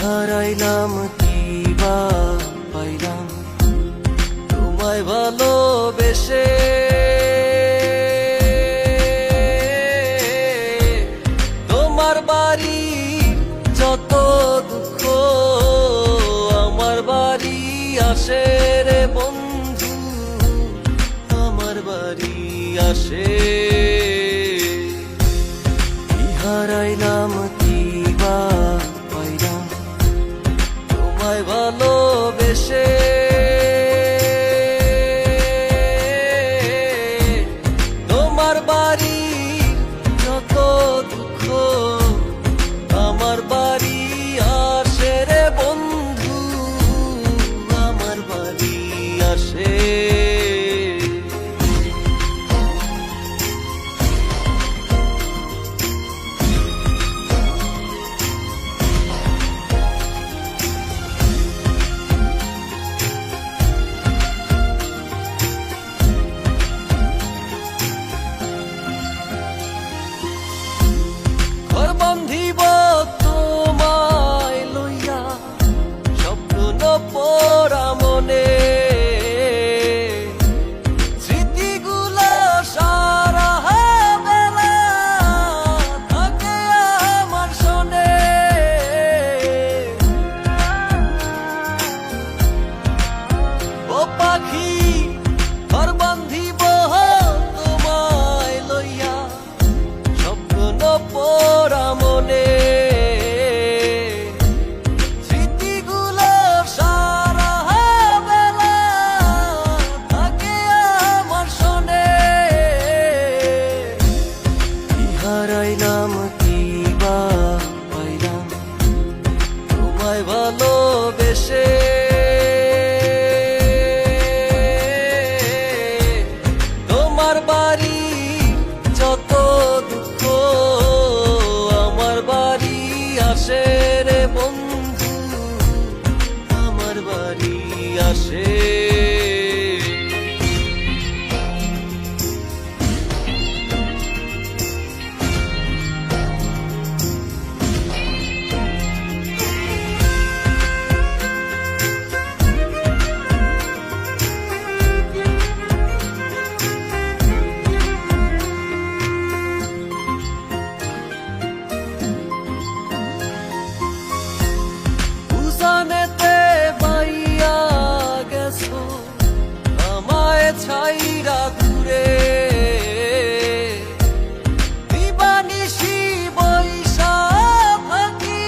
হারাইলাম কি বা পাইলাম তোমায় ভালোবেসে। তোমার বাড়ি যত দুঃখ আমার বাড়ি আসে রে বন্ধু, আমার বাড়ি আসে। কি হারাইলাম কি বা পাইলাম তোমায় ভালোবেসে। তোমার বাড়ি যত দুঃখ আমার বাড়ি আসে রে বন্ধু, আমার বাড়ি আসে। বন্ধিব তোমায় লইয়া স্বপ্ন পড়া মনে, স্মৃতিগুলো সারা বেলা থাকে আমার শোনে। ও পাখি ঘর বন্ধিব তোমায় লইয়া স্বপ্ন পড়া মনে, স্মৃতিগুলো সারা বেলা থাকে আমার শোনে। কি হারাইলাম কি বা পাইলাম তোমায় ভালোবেসে। তোমার বাড়ি যত দুঃখ আমার বাড়ি আসে রে বন্ধু, আমার বাড়ি আসে। উজানেতে বাইয়া গেছো আমায় ছাইরা দূরে, দিবানিশি বৈশা থাকি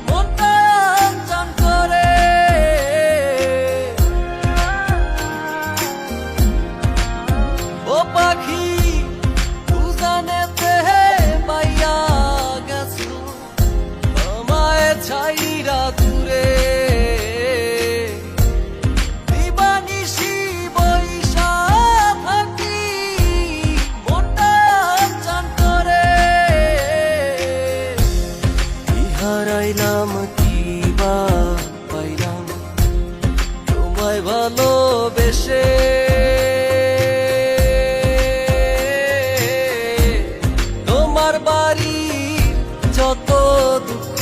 মনটা আনচান করে। ও পাখি উজানেতে বাইয়া গেছো আমায় ছাইরা দূরে, দিবানিশি বৈশা থাকি মনটা আনচান করে। কি হারাইলাম কি বা পাইলাম তোমায় ভালোবেসে। তোমার বাড়ি যত দুঃখ